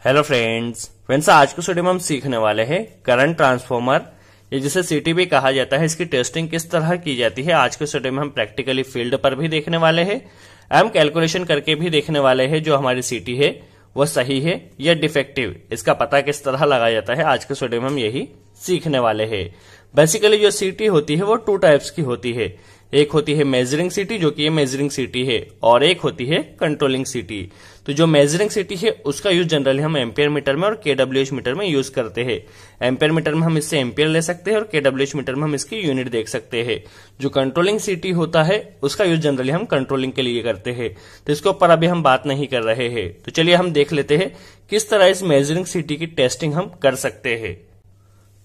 Hello friends आज के video में हम सीखने वाले हैं करंट ट्रांसफॉर्मर, ये जिसे सीटी भी कहा जाता है, इसकी टेस्टिंग किस तरह की जाती है। आज के वीडियो में हम प्रैक्टिकली फील्ड पर भी देखने वाले हैं, हम कैलकुलेशन करके भी देखने वाले हैं जो हमारी सीटी है वो सही है या डिफेक्टिव, इसका पता किस तरह लगाया जाता है। आज के वीडियो में हम यही सीखने वाले हैं। बेसिकली जो सीटी होती है वो टू टाइप्स की होती है, एक होती है मेजरिंग सीटी जो कि ये मेजरिंग सीटी है, और एक होती है कंट्रोलिंग सीटी। तो जो मेजरिंग सीटी है उसका यूज जनरली हम एम्पियर मीटर में और केडब्ल्यूएच मीटर में यूज करते हैं। एम्पियर मीटर में हम इससे एम्पियर ले सकते हैं और केडब्ल्यूएच मीटर में हम इसकी यूनिट देख सकते हैं। जो कंट्रोलिंग सीटी होता है उसका यूज जनरली हम कंट्रोलिंग के लिए करते हैं, तो इसके ऊपर अभी हम बात नहीं कर रहे हैं। तो चलिए हम देख लेते हैं किस तरह इस मेजरिंग सीटी की टेस्टिंग हम कर सकते हैं।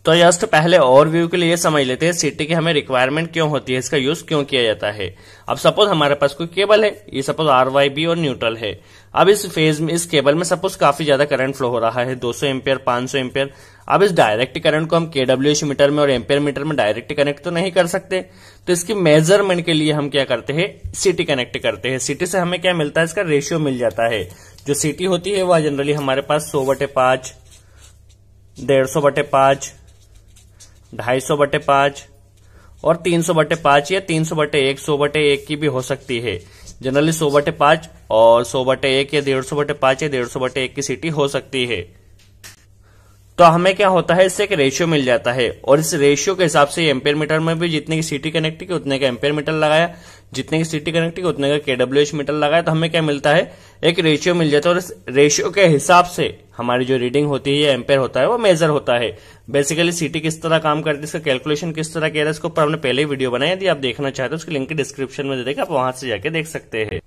तो जस्ट पहले ओवरव्यू के लिए समझ लेते हैं सीटी की हमें रिक्वायरमेंट क्यों होती है, इसका यूज क्यों किया जाता है। अब सपोज हमारे पास कोई केबल है, ये सपोज RYB और न्यूट्रल है। अब इस फेज में, इस केबल में सपोज काफी ज्यादा करंट फ्लो हो रहा है, 200 एम्पियर 500 एम्पियर। अब इस डायरेक्ट करंट को हम केडब्ल्यूएच मीटर में और एम्पियर मीटर में डायरेक्ट कनेक्ट तो नहीं कर सकते, तो इसकी मेजरमेंट के लिए हम क्या करते हैं, सीटी कनेक्ट करते हैं। सीटी से हमें क्या मिलता है, इसका रेशियो मिल जाता है। जो सीटी होती है वह जनरली हमारे पास 100/5, 150/5, 250/5 और 300/5 या 300/1, 100/1 की भी हो सकती है। जनरली 100/5 और 100/1 या 150/5 या 150/1 की सीटी हो सकती है। तो हमें क्या होता है, इससे एक रेशियो मिल जाता है, और इस रेशियो के हिसाब से एम्पियर मीटर में भी जितने की सीटी कनेक्ट की उतने का एम्पियर मीटर लगाया, जितने की सीटी कनेक्ट की उतने का केडब्ल्यूएच मीटर लगाया, तो हमें क्या मिलता है, एक रेशियो मिल जाता है। और इस रेशियो के हिसाब से हमारी जो रीडिंग होती है या एम्पियर होता है वो मेजर होता है। बेसिकली सीटी किस तरह काम करती है, इसका कैलकुलेशन किस तरह किया है, इसके ऊपर हमने पहले ही वीडियो बनाई, यदि आप देखना चाहते हो उसकी लिंक डिस्क्रिप्शन में दे देगा, आप वहां से जाके देख सकते हैं।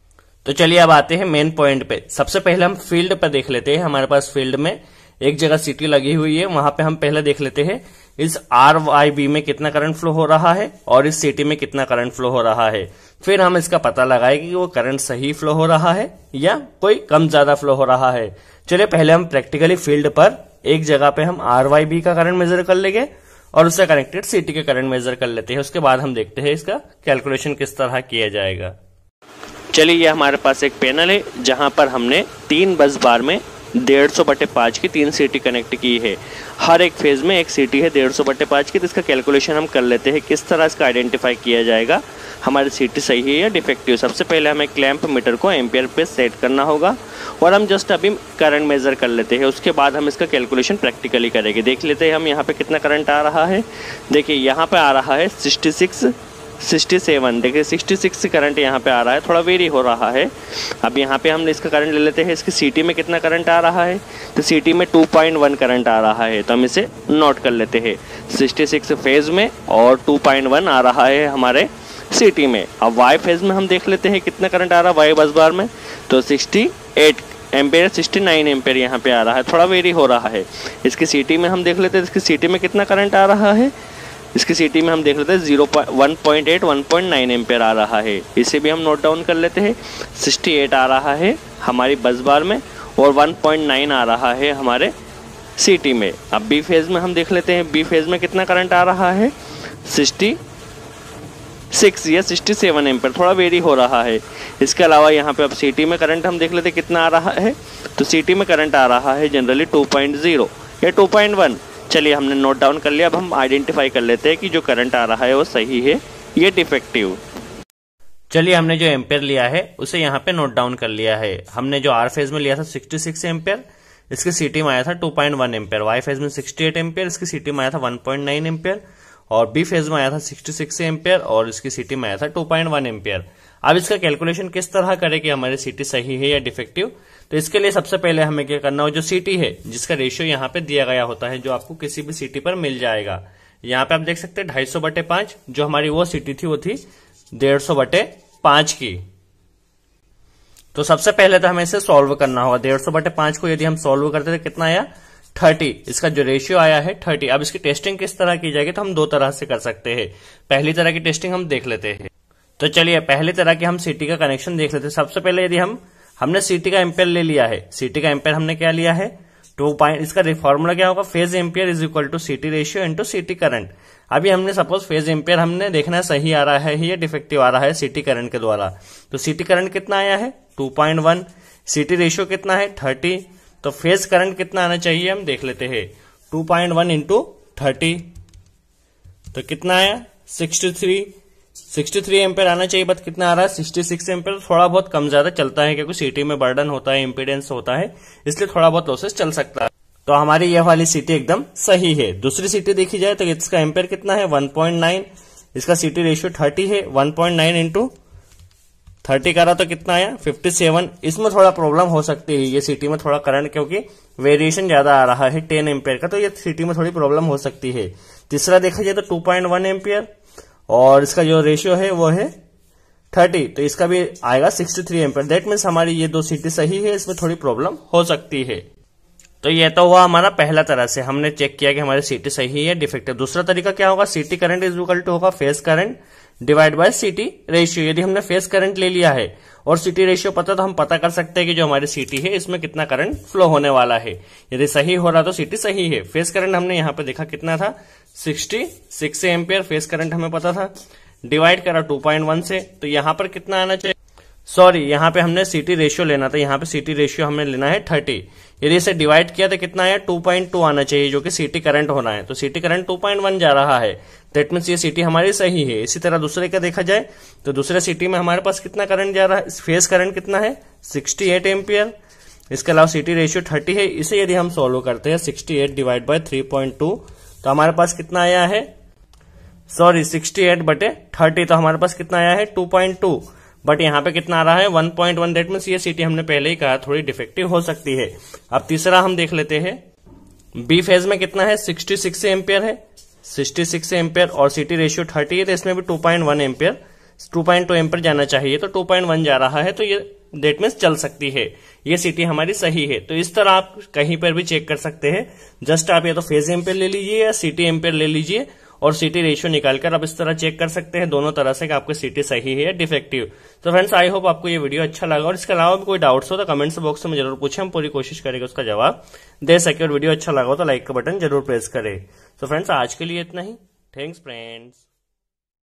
तो चलिए अब आते हैं मेन पॉइंट पे। सबसे पहले हम फील्ड पर देख लेते हैं। हमारे पास फील्ड में एक जगह सीटी लगी हुई है, वहां पे हम पहले देख लेते हैं इस RYB में कितना करंट फ्लो हो रहा है और इस सीटी में कितना करंट फ्लो हो रहा है। फिर हम इसका पता लगाएंगे कि वो करंट सही फ्लो हो रहा है या कोई कम ज्यादा फ्लो हो रहा है। चलिए पहले हम प्रैक्टिकली फील्ड पर एक जगह पे हम RYB का करंट मेजर कर लेंगे और उससे कनेक्टेड सीटी के करंट मेजर कर लेते हैं। उसके बाद हम देखते हैं इसका कैलकुलेशन किस तरह किया जाएगा। चलिए ये हमारे पास एक पैनल है जहां पर हमने 3 बस बार में 150/5 की 3 सीटी कनेक्ट की है। हर एक फेज में एक सीटी है 150/5 की, तो इसका कैलकुलेशन हम कर लेते हैं किस तरह इसका आइडेंटिफाई किया जाएगा हमारी सीटी सही है या डिफेक्टिव। सबसे पहले हमें क्लैंप मीटर को एम्पियर पे सेट करना होगा और हम जस्ट अभी करंट मेजर कर लेते हैं। उसके बाद हम इसका कैलकुलेशन प्रैक्टिकली करेंगे। देख लेते हैं हम यहाँ पे कितना करंट आ रहा है। देखिए यहाँ पे आ रहा है 67, देखिए 66 करंट यहाँ पे आ रहा है, थोड़ा वेरी हो रहा है। अब यहाँ पे हम इसका करंट ले लेते हैं। इसकी सीटी में कितना करंट आ रहा है, तो सीटी में 2.1 करंट आ रहा है, तो हम इसे नोट कर लेते हैं। 66 फेज में और 2.1 आ रहा है हमारे सीटी में। अब वाई फेज में हम देख लेते हैं कितना करंट आ रहा है वाई बस बार में, तो 68 एम्पेयर 69 एम्पेयर यहाँ पे आ रहा है, थोड़ा वेरी हो रहा है। इसकी सीटी में हम देख लेते हैं इसकी सीटी में कितना करंट आ रहा है। इसकी सीटी में हम देख लेते हैं 1.8 1.9 एम्पेयर आ रहा है, इसे भी हम नोट डाउन कर लेते हैं। 68 आ रहा है हमारी बस बार में और 1.9 आ रहा है हमारे सीटी में। अब बी फेज में हम देख लेते हैं बी फेज में कितना करंट आ रहा है, 66 या 67 एम्पेयर, थोड़ा वेरी हो रहा है। इसके अलावा यहाँ पे अब सीटी में करंट हम देख लेते हैं कितना आ रहा है, तो सीटी में करंट आ रहा है जनरली 2.0 या 2.1। चलिए हमने नोट डाउन कर लिया। अब हम आइडेंटिफाई कर लेते हैं कि जो करंट आ रहा है वो सही है ये डिफेक्टिव। चलिए हमने जो एम्पेयर लिया है उसे यहाँ पे नोट डाउन कर लिया है। हमने जो आर फेज में लिया था 66 एम्पेयर, इसकी सीटी में आया था 2.1 एम्पेयर। वाई फेज में 68 एम्पेयर, इसकी सीटी में आया था 1.9 एम्पेयर। और बी फेज में आया था 66 एम्पेयर और इसकी सीटी में आया था 2.1 एम्पेयर। अब इसका कैलकुलेशन किस तरह करें कि हमारी सीटी सही है या डिफेक्टिव, तो इसके लिए सबसे पहले हमें क्या करना हो, जो सीटी है जिसका रेशियो यहाँ पे दिया गया होता है, जो आपको किसी भी सीटी पर मिल जाएगा। यहाँ पे आप देख सकते हैं 250/5, जो हमारी वो सीटी थी वो थी 150/5 की। तो सबसे पहले तो हमें इसे सॉल्व करना होगा। 150/5 को यदि हम सॉल्व करते तो कितना आया, 30। इसका जो रेशियो आया है 30। अब इसकी टेस्टिंग किस तरह की जाएगी, तो हम 2 तरह से कर सकते हैं। पहली तरह की टेस्टिंग हम देख लेते हैं। तो चलिए पहली तरह की हम सीटी का कनेक्शन देख लेते हैं। सबसे पहले यदि हमने सीटी का एम्पेयर ले लिया है, सीटी का एम्पेयर हमने क्या लिया है, 2. इसका फॉर्मूला क्या होगा, phase ampere is equal to CT ratio into CT current. अभी हमने सपोज फेज एम्पियर हमने देखना सही आ रहा है या डिफेक्टिव आ रहा है सीटी करंट के द्वारा। तो सीटी करंट कितना आया है 2.1, सीटी रेशियो कितना है 30, तो फेज करंट कितना आना चाहिए हम देख लेते हैं। 2.1 इंटू 30 तो कितना आया 63 एम्पेयर आना चाहिए, बट कितना आ रहा है 66 एम्पेयर। थोड़ा बहुत कम ज्यादा चलता है क्योंकि सीटी में बर्डन होता है, इंपीडेंस होता है, इसलिए थोड़ा बहुत लॉसेस चल सकता है। तो हमारी यह वाली सीटी एकदम सही है। दूसरी सीटी देखी जाए तो इसका एम्पेयर कितना है 1.9, इसका सीटी रेशियो 30 है। 1.9 इंटू 30 करा तो कितना आया 57। इसमें थोड़ा प्रॉब्लम हो सकती है, ये सीटी में थोड़ा करंट क्योंकि वेरिएशन ज्यादा आ रहा है 10 एम्पेयर का, तो ये सीटी में थोड़ी प्रॉब्लम हो सकती है। तीसरा देखा जाए तो 2.1 एम्पेयर और इसका जो रेशियो है वो है 30, तो इसका भी आएगा 63 एम्पेयर। दैट मीन्स हमारी ये दो सीटी सही है, इसमें थोड़ी प्रॉब्लम हो सकती है। तो ये तो हुआ हमारा पहला तरह से, हमने चेक किया कि हमारी सीटी सही है डिफेक्टिव। दूसरा तरीका क्या होगा, सीटी करंट इज इक्वल टू होगा फेज करंट डिवाइड बाय सीटी रेशियो। यदि हमने फेज करंट ले लिया है और सीटी रेशियो पता तो हम पता कर सकते हैं कि जो हमारी सीटी है इसमें कितना करंट फ्लो होने वाला है। यदि सही हो रहा तो सीटी सही है। फेज करंट हमने यहाँ पे देखा कितना था 66 एम्पियर फेज करंट हमें पता था, डिवाइड करा 2.1 से, तो यहां पर कितना आना चाहिए, सॉरी यहाँ पे हमने सीटी रेशियो लेना था, यहाँ पे सीटी रेशियो हमें लेना है 30। यदि इसे डिवाइड किया तो कितना आया 2.2 आना चाहिए जो कि सीटी करंट होना है, तो सीटी करंट 2.1 जा रहा है। दैट मीन्स ये सीटी हमारी सही है। इसी तरह दूसरे का देखा जाए तो दूसरे सीटी में हमारे पास कितना करंट जा रहा है, फेज करंट कितना है 68 एम्पियर, इसके अलावा सीटी रेशियो 30 है। इसे यदि हम सोल्व करते हैं 68 डिवाइड बाय 3.2 तो हमारे पास कितना आया है, सॉरी 68/30, तो हमारे पास कितना आया है 2.2, बट यहाँ पे कितना आ रहा है 1.1। दैट मीन्स ये सीटी हमने पहले ही कहा थोड़ी डिफेक्टिव हो सकती है। अब तीसरा हम देख लेते हैं, बी फेज में कितना है 66 एम्पियर है, 66 एम्पियर और सीटी रेशियो 30 है, तो इसमें भी 2.1 एम्पियर 2.2 एम्पियर जाना चाहिए, तो 2.1 जा रहा है, तो ये दैट मीन्स चल सकती है, ये सीटी हमारी सही है। तो इस तरह आप कहीं पर भी चेक कर सकते हैं। जस्ट आप या तो फेज एम्पियर ले लीजिए या सीटी एम्पियर ले लीजिए और सीटी रेशियो निकालकर आप इस तरह चेक कर सकते हैं दोनों तरह से कि आपकी सीटी सही है या डिफेक्टिव। तो फ्रेंड्स आई होप आपको ये वीडियो अच्छा लगा, और इसके अलावा भी कोई डाउट्स हो तो कमेंट्स बॉक्स में जरूर पूछें, हम पूरी कोशिश करेंगे उसका जवाब दे सके। और वीडियो अच्छा लगा हो तो लाइक का बटन जरूर प्रेस करें। तो फ्रेंड्स आज के लिए इतना ही, थैंक्स फ्रेंड्स।